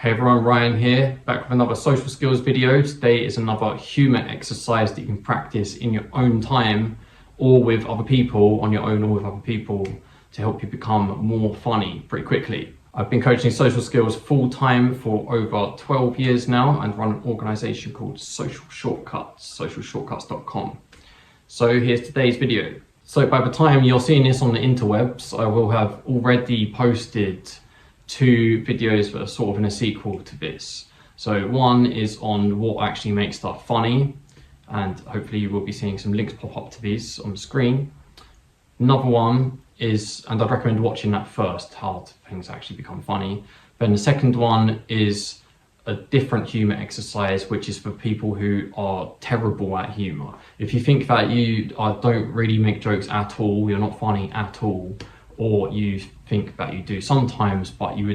Hey everyone, Ryan here, back with another social skills video. Today is another humour exercise that you can practice in your own time or with other people, on your own or with other people, to help you become more funny pretty quickly. I've been coaching social skills full time for over 12 years now and run an organisation called Social Shortcuts, socialshortcuts.com. So here's today's video. So by the time you're seeing this on the interwebs, I will have already posted 2 videos that are sort of in a sequel to this. So one is on what actually makes stuff funny, and hopefully you will be seeing some links pop up to these on the screen. Another one is, and I'd recommend watching that first, how things actually become funny. Then the second one is a different humour exercise, which is for people who are terrible at humour. If you think that you don't really make jokes at all, you're not funny at all, or you think that you do sometimes, but you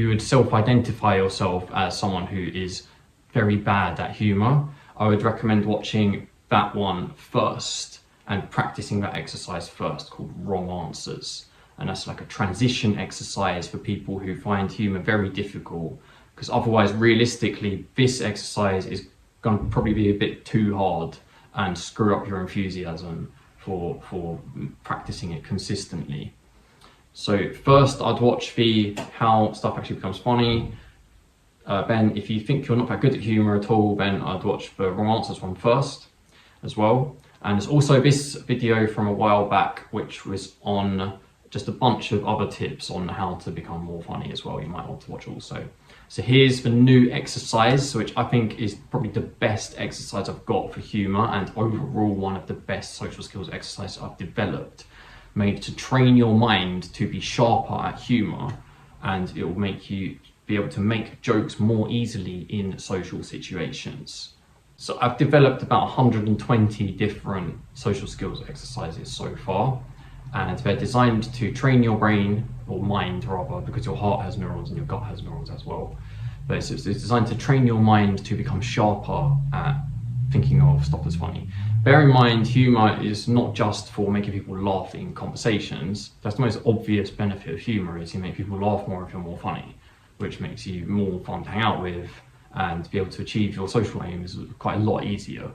would self-identify yourself as someone who is very bad at humour, I would recommend watching that one first and practicing that exercise first, called Wrong Answers. And that's like a transition exercise for people who find humour very difficult, because otherwise, realistically, this exercise is going to probably be a bit too hard and screw up your enthusiasm for practicing it consistently. So first I'd watch how stuff actually becomes funny. Then if you think you're not that good at humour at all, then I'd watch the Wrong Answers one first as well. And there's also this video from a while back which was on just a bunch of other tips on how to become more funny as well, you might want to watch also. So here's the new exercise, which I think is probably the best exercise I've got for humour, and overall one of the best social skills exercises I've developed, made to train your mind to be sharper at humour, and it will make you be able to make jokes more easily in social situations. So I've developed about 120 different social skills exercises so far, and they're designed to train your brain, or mind rather, because your heart has neurons and your gut has neurons as well. But it's designed to train your mind to become sharper at thinking of stuff that's funny. Bear in mind, humour is not just for making people laugh in conversations. That's the most obvious benefit of humour, is you make people laugh more if you're more funny, which makes you more fun to hang out with, and be able to achieve your social aims quite a lot easier.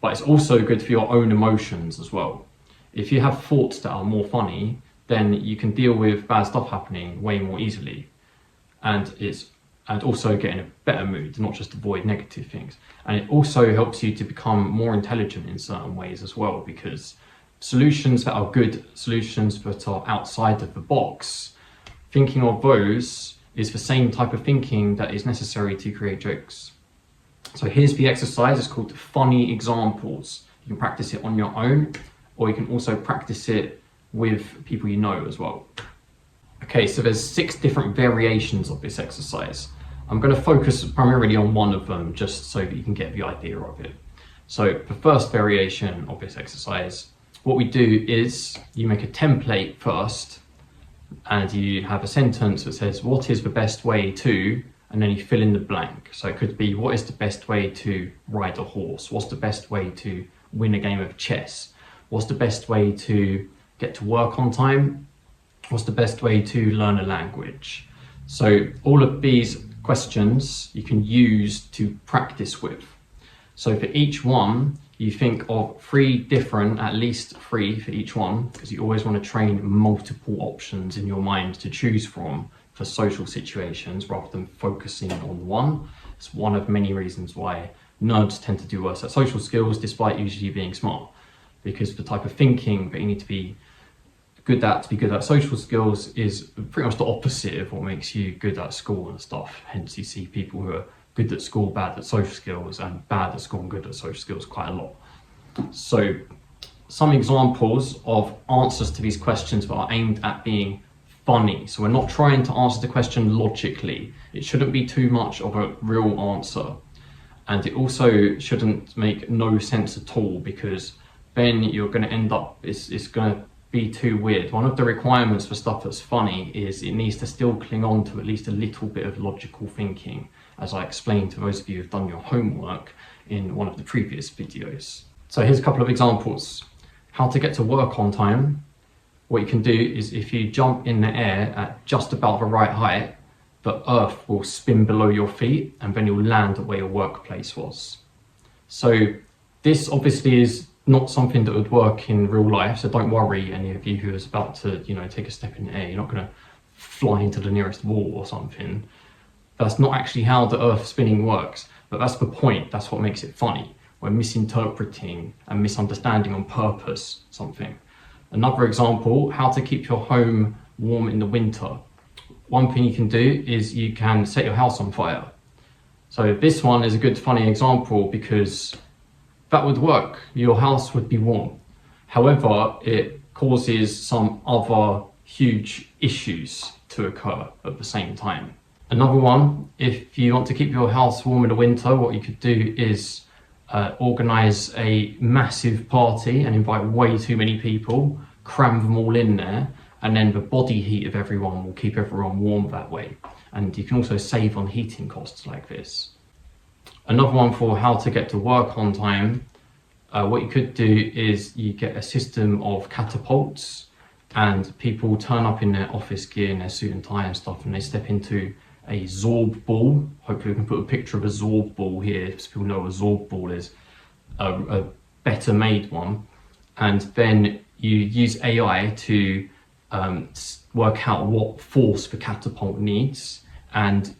But it's also good for your own emotions as well. If you have thoughts that are more funny, then you can deal with bad stuff happening way more easily, and also get in a better mood, not just avoid negative things. And it also helps you to become more intelligent in certain ways as well, because solutions that are good, solutions that are outside of the box, thinking of those is the same type of thinking that is necessary to create jokes. So here's the exercise. It's called Funny Examples. You can practice it on your own, or you can also practice it with people you know as well. Okay, so there's 6 different variations of this exercise. I'm going to focus primarily on one of them, just so that you can get the idea of it. So the first variation of this exercise, what we do is you make a template first, and you have a sentence that says, what is the best way to, and then you fill in the blank. So it could be, what is the best way to ride a horse? What's the best way to win a game of chess? What's the best way to get to work on time? What's the best way to learn a language? So all of these questions you can use to practice with. So for each one, you think of 3 different, at least 3 for each one, because you always want to train multiple options in your mind to choose from for social situations rather than focusing on one. It's one of many reasons why nerds tend to do worse at social skills despite usually being smart, because the type of thinking that you need to be good at social skills is pretty much the opposite of what makes you good at school and stuff. Hence you see people who are good at school, bad at social skills, and bad at school and good at social skills quite a lot. So some examples of answers to these questions that are aimed at being funny. So we're not trying to answer the question logically. It shouldn't be too much of a real answer. And it also shouldn't make no sense at all, because then you're going to end up, it's going to be too weird. One of the requirements for stuff that's funny is it needs to still cling on to at least a little bit of logical thinking, as I explained to those of you who've done your homework in one of the previous videos. So here's a couple of examples. How to get to work on time. What you can do is, if you jump in the air at just about the right height, the earth will spin below your feet and then you'll land at where your workplace was. So this obviously is not something that would work in real life, so don't worry, any of you who is about to, take a step in the air. You're not going to fly into the nearest wall or something. That's not actually how the earth spinning works, but that's the point. That's what makes it funny. We're misinterpreting and misunderstanding on purpose something. Another example, how to keep your home warm in the winter. One thing you can do is you can set your house on fire. So this one is a good funny example because that would work. Your house would be warm. However, it causes some other huge issues to occur at the same time. Another one, if you want to keep your house warm in the winter, what you could do is organise a massive party and invite way too many people, cram them all in there, and then the body heat of everyone will keep everyone warm that way. And you can also save on heating costs like this. Another one for how to get to work on time, what you could do is you get a system of catapults and people turn up in their office gear and their suit and tie and stuff, and they step into a Zorb ball. Hopefully we can put a picture of a Zorb ball here so people know what a Zorb ball is, a better made one. And then you use AI to work out what force the catapult needs, and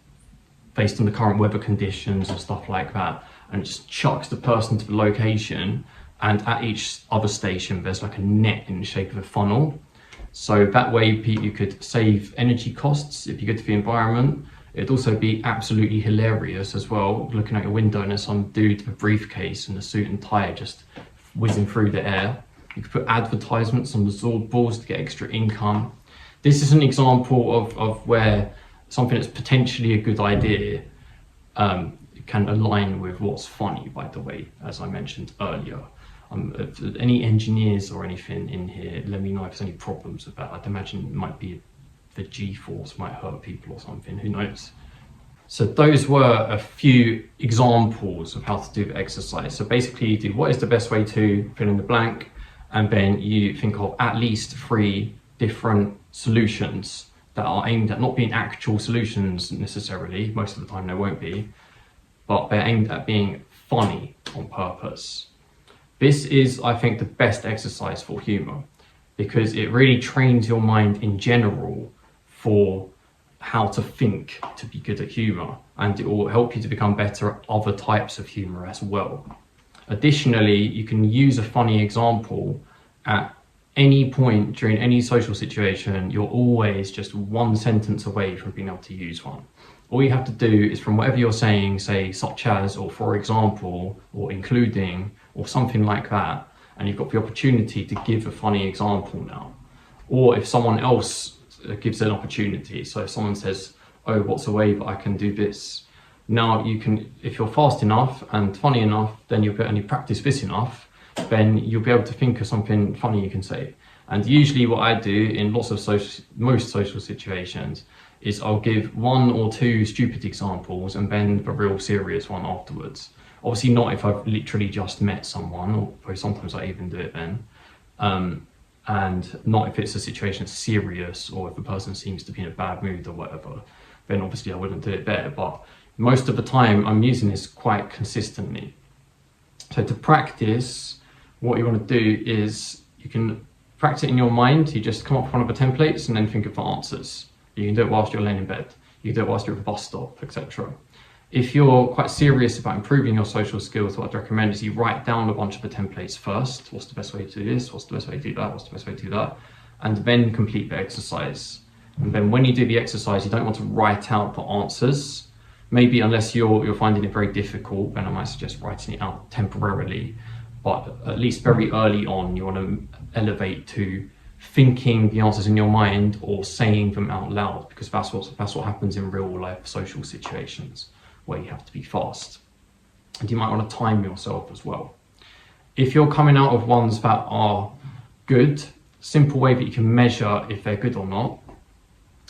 based on the current weather conditions and stuff like that, and it just chucks the person to the location, and at each other station there's like a net in the shape of a funnel. So that way you could save energy costs, it'd be good for the environment. It'd also be absolutely hilarious as well, looking out your window and there's some dude with a briefcase and a suit and tie just whizzing through the air. You could put advertisements on the Zorb balls to get extra income. This is an example of where something that's potentially a good idea can align with what's funny, by the way, as I mentioned earlier. If any engineers or anything in here, let me know if there's any problems with that. I'd imagine it might be the G-force might hurt people or something, who knows. So those were a few examples of how to do the exercise. So basically you do what is the best way to fill in the blank, and then you think of at least 3 different solutions that are aimed at not being actual solutions necessarily, most of the time they won't be, but they're aimed at being funny on purpose. This is, I think, the best exercise for humour, because it really trains your mind in general for how to think to be good at humour, and it will help you to become better at other types of humour as well. Additionally, you can use a funny example at any point during any social situation. You're always just one sentence away from being able to use one. All you have to do is, from whatever you're saying, say such as, or for example, or including, or something like that, and you've got the opportunity to give a funny example now. Or if someone else gives an opportunity, so if someone says, oh, what's a way that I can do this? Now you can, if you're fast enough and funny enough, then and you practice this enough, then you'll be able to think of something funny you can say. And usually what I do in most social situations is I'll give 1 or 2 stupid examples and then the real serious one afterwards. Obviously not if I've literally just met someone, or sometimes I even do it then. And not if it's a situation that's serious, or if the person seems to be in a bad mood or whatever, then obviously I wouldn't do it there. But most of the time I'm using this quite consistently. So to practice, what you want to do is you can practice it in your mind. You just come up with one of the templates and then think of the answers. You can do it whilst you're laying in bed. You can do it whilst you're at the bus stop, etc. If you're quite serious about improving your social skills, what I'd recommend is you write down a bunch of the templates first. What's the best way to do this? What's the best way to do that? What's the best way to do that? And then complete the exercise. And then when you do the exercise, you don't want to write out the answers. Maybe unless you're finding it very difficult, then I might suggest writing it out temporarily. But at least very early on, you want to elevate to thinking the answers in your mind or saying them out loud, because that's what happens in real life social situations where you have to be fast. And you might want to time yourself as well. If you're coming out of ones that are good, simple way that you can measure if they're good or not,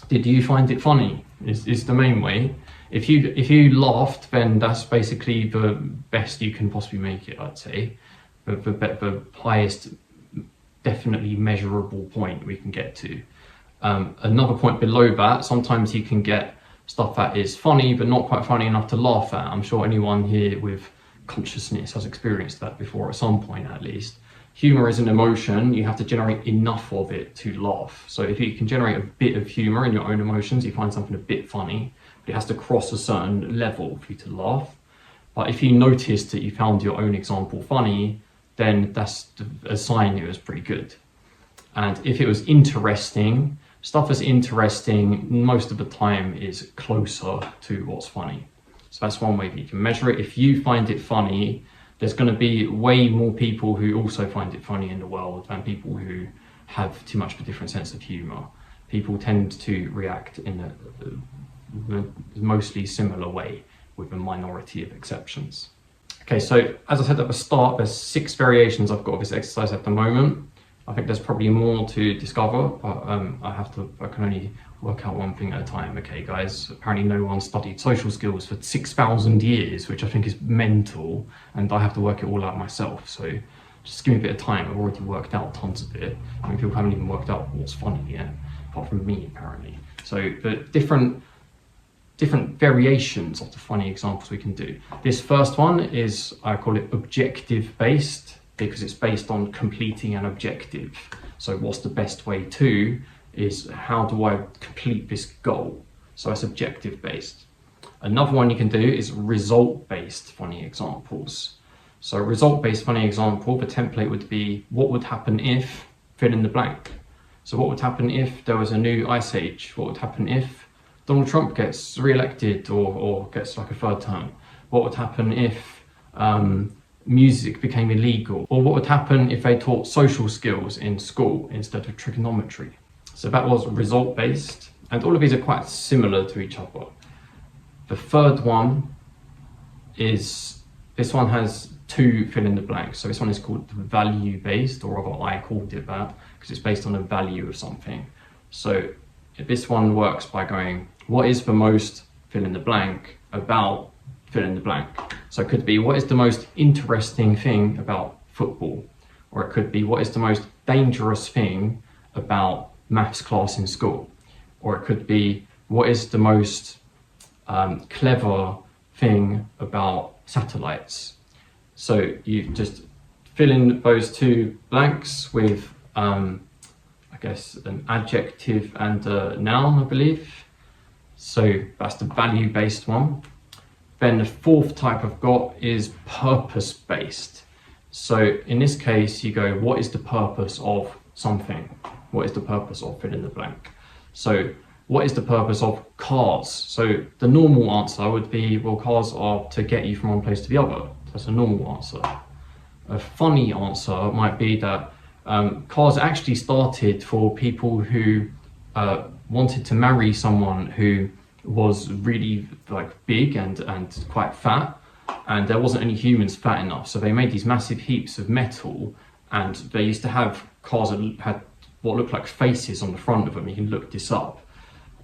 did you find it funny is the main way. If you laughed, then that's basically the best you can possibly make it, I'd say. The highest definitely measurable point we can get to. Another point below that, sometimes you can get stuff that is funny but not quite funny enough to laugh at. I'm sure anyone here with consciousness has experienced that before at some point at least. Humor is an emotion, you have to generate enough of it to laugh. So if you can generate a bit of humor in your own emotions, you find something a bit funny, but it has to cross a certain level for you to laugh. But if you noticed that you found your own example funny, then that's a sign it was pretty good. And if it was interesting, stuff that's interesting most of the time is closer to what's funny. So that's one way that you can measure it. If you find it funny, there's going to be way more people who also find it funny in the world than people who have too much of a different sense of humor. People tend to react in a mostly similar way, with a minority of exceptions. Okay, so as I said at the start, there's 6 variations I've got of this exercise at the moment. I think there's probably more to discover, but I can only work out one thing at a time. Okay, guys, apparently no one studied social skills for 6,000 years, which I think is mental, and I have to work it all out myself. So just give me a bit of time. I've already worked out tons of it. I mean, people haven't even worked out what's funny yet, apart from me, apparently. So the different variations of the funny examples we can do. This first one is, I call it objective based, because it's based on completing an objective. So what's the best way to is how do I complete this goal? So it's objective based. Another one you can do is result based funny examples. So result based funny example, the template would be what would happen if fill in the blank. So what would happen if there was a new ice age? What would happen if Donald Trump gets re-elected or gets like a 3rd term? What would happen if music became illegal? Or what would happen if they taught social skills in school instead of trigonometry? So that was result based, and all of these are quite similar to each other. The third one is, this one has 2 fill in the blanks. So this one is called value based, or rather I called it that because it's based on a value of something. So this one works by going, what is the most fill in the blank about fill in the blank? So it could be, what is the most interesting thing about football? Or it could be, what is the most dangerous thing about maths class in school? Or it could be, what is the most clever thing about satellites? So you just fill in those 2 blanks with, I guess, an adjective and a noun, I believe. So that's the value-based one. Then the 4th type I've got is purpose-based. So in this case, you go, what is the purpose of something? What is the purpose of fill in the blank? So what is the purpose of cars? So the normal answer would be, well, cars are to get you from one place to the other. That's a normal answer. A funny answer might be that cars actually started for people who wanted to marry someone who was really like big and quite fat, and there wasn't any humans fat enough, so they made these massive heaps of metal, and they used to have cars that had what looked like faces on the front of them. You can look this up.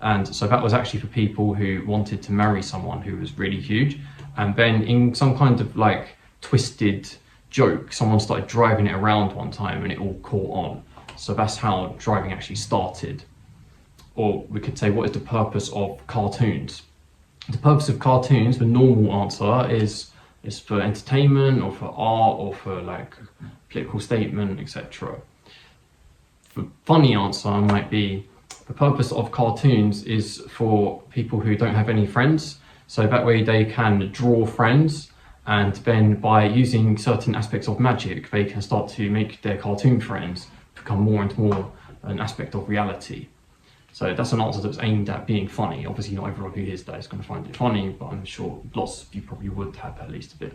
And so that was actually for people who wanted to marry someone who was really huge, and then in some kind of like twisted joke, someone started driving it around one time and it all caught on. So that's how driving actually started. Or we could say, what is the purpose of cartoons? The purpose of cartoons, the normal answer is for entertainment or for art or for like political statement, etc. The funny answer might be, the purpose of cartoons is for people who don't have any friends. So that way they can draw friends, and then by using certain aspects of magic, they can start to make their cartoon friends become more and more an aspect of reality. So that's an answer that's aimed at being funny. Obviously not everyone who hears that is going to find it funny, but I'm sure lots of you probably would have at least a bit.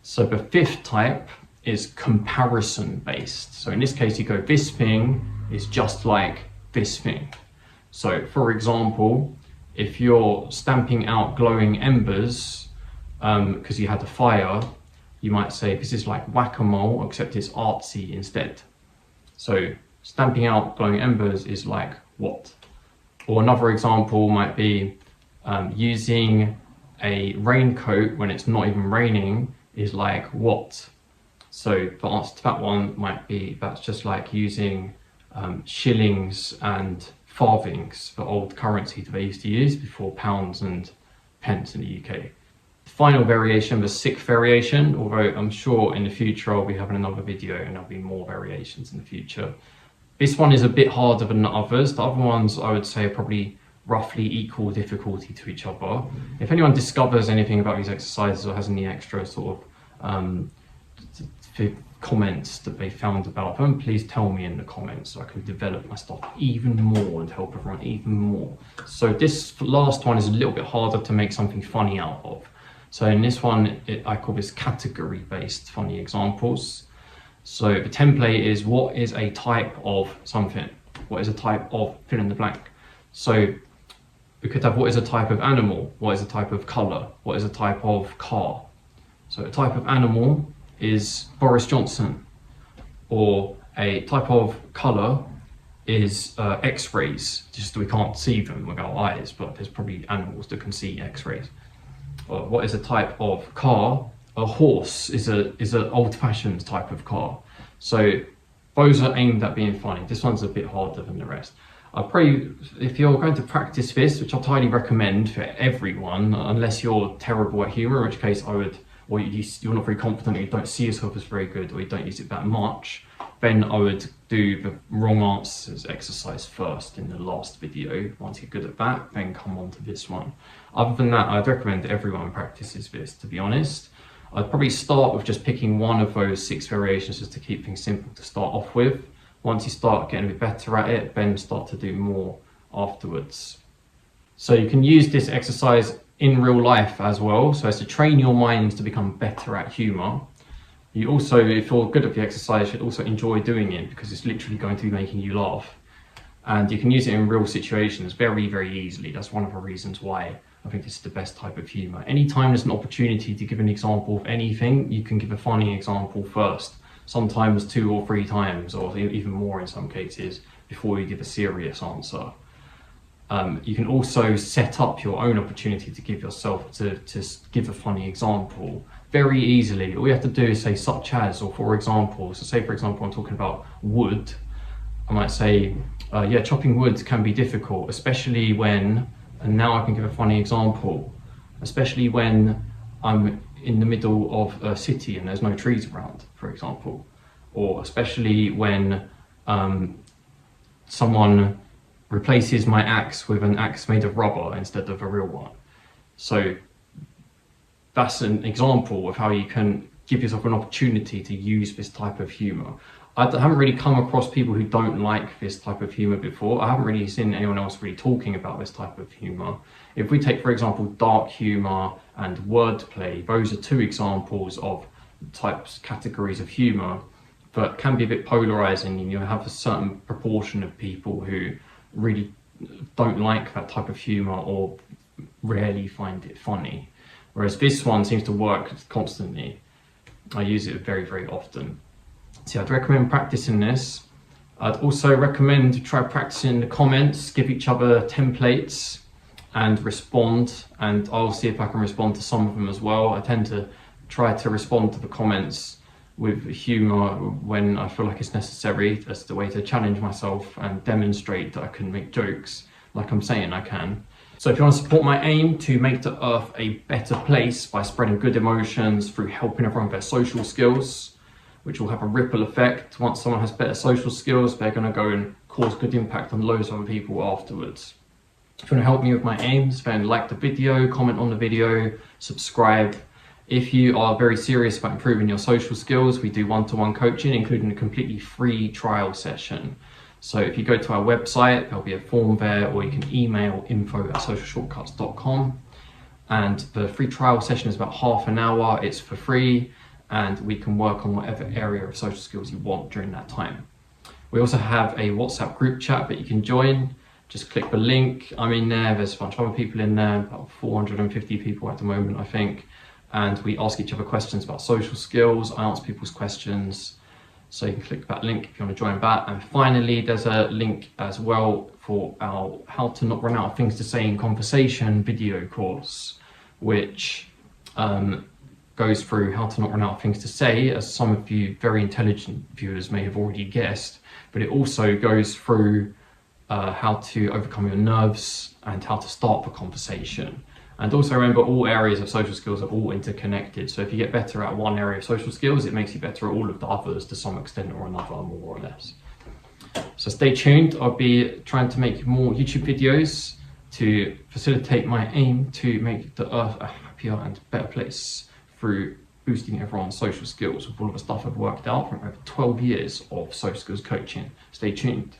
So the 5th type is comparison based. So in this case you go, this thing is just like this thing. So for example, if you're stamping out glowing embers because you had a fire, you might say this is like whack-a-mole except it's artsy instead. So stamping out glowing embers is like what? Or another example might be using a raincoat when it's not even raining is like what? So the answer to that one might be, that's just like using shillings and farthings, the old currency that they used to use before pounds and pence in the UK. The final variation, the sixth variation, although I'm sure in the future I'll be having another video and there'll be more variations in the future. This one is a bit harder than the others. The other ones I would say are probably roughly equal difficulty to each other. If anyone discovers anything about these exercises or has any extra sort of comments that they found about them, please tell me in the comments so I can develop my stuff even more and help everyone even more. So this last one is a little bit harder to make something funny out of. So in this one, I call this category-based funny examples. So the template is, what is a type of something? What is a type of fill in the blank? So we could have, what is a type of animal? What is a type of colour? What is a type of car? So a type of animal is Boris Johnson, or a type of colour is X-rays, just we can't see them with our eyes, but there's probably animals that can see X-rays. Or what is a type of car? A horse is an old-fashioned type of car. So those are aimed at being funny. This one's a bit harder than the rest. I pray if you're going to practice this, which I'd highly recommend for everyone, unless you're terrible at humour, in which case I would, or you're not very confident, or you don't see yourself as very good, or you don't use it that much, then I would do the wrong answers exercise first in the last video. Once you're good at that, then come on to this one. Other than that, I'd recommend everyone practices this, to be honest. I'd probably start with just picking one of those 6 variations just to keep things simple to start off with. Once you start getting a bit better at it, then start to do more afterwards. So you can use this exercise in real life as well, so as to train your mind to become better at humour. You also, if you're good at the exercise, should also enjoy doing it because it's literally going to be making you laugh. And you can use it in real situations very, very easily. That's one of the reasons why I think it's the best type of humour. Anytime there's an opportunity to give an example of anything, you can give a funny example first. Sometimes 2 or 3 times, or even more in some cases, before you give a serious answer. You can also set up your own opportunity to give yourself to give a funny example very easily. All you have to do is say such as, or for example. So say for example I'm talking about wood. I might say, yeah, chopping wood can be difficult, especially when, and now I can give a funny example, especially when I'm in the middle of a city and there's no trees around, for example. Or especially when someone replaces my axe with an axe made of rubber instead of a real one. So that's an example of how you can give yourself an opportunity to use this type of humour. I haven't really come across people who don't like this type of humour before. I haven't really seen anyone else really talking about this type of humour. If we take, for example, dark humour and wordplay, those are 2 examples of types, categories of humour that can be a bit polarising, and you have a certain proportion of people who really don't like that type of humour or rarely find it funny. Whereas this one seems to work constantly. I use it very, very often. So I'd recommend practicing this. I'd also recommend to try practicing in the comments, give each other templates and respond, and I'll see if I can respond to some of them as well. I tend to try to respond to the comments with humour when I feel like it's necessary. That's the way to challenge myself and demonstrate that I can make jokes like I'm saying I can. So if you want to support my aim to make the earth a better place by spreading good emotions through helping everyone with their social skills, which will have a ripple effect. Once someone has better social skills, they're going to go and cause good impact on loads of other people afterwards. If you want to help me with my aims, then like the video, comment on the video, subscribe. If you are very serious about improving your social skills, we do one-to-one coaching, including a completely free trial session. So if you go to our website, there'll be a form there, or you can email info@socialshortcuts.com. And the free trial session is about half an hour. It's for free, and we can work on whatever area of social skills you want during that time. We also have a WhatsApp group chat that you can join. Just click the link. I'm in there. There's a bunch of other people in there, about 450 people at the moment, I think. And we ask each other questions about social skills. I answer people's questions. So you can click that link if you want to join that. And finally, there's a link as well for our How to Not Run Out of Things to Say in Conversation video course, which goes through how to not run out of things to say, as some of you very intelligent viewers may have already guessed, but it also goes through how to overcome your nerves, and how to start the conversation. And also remember, all areas of social skills are all interconnected. So if you get better at one area of social skills, it makes you better at all of the others to some extent or another, more or less. So stay tuned. I'll be trying to make more YouTube videos to facilitate my aim to make the earth a happier and better place through boosting everyone's social skills with all of the stuff I've worked out from over 12 years of social skills coaching. Stay tuned.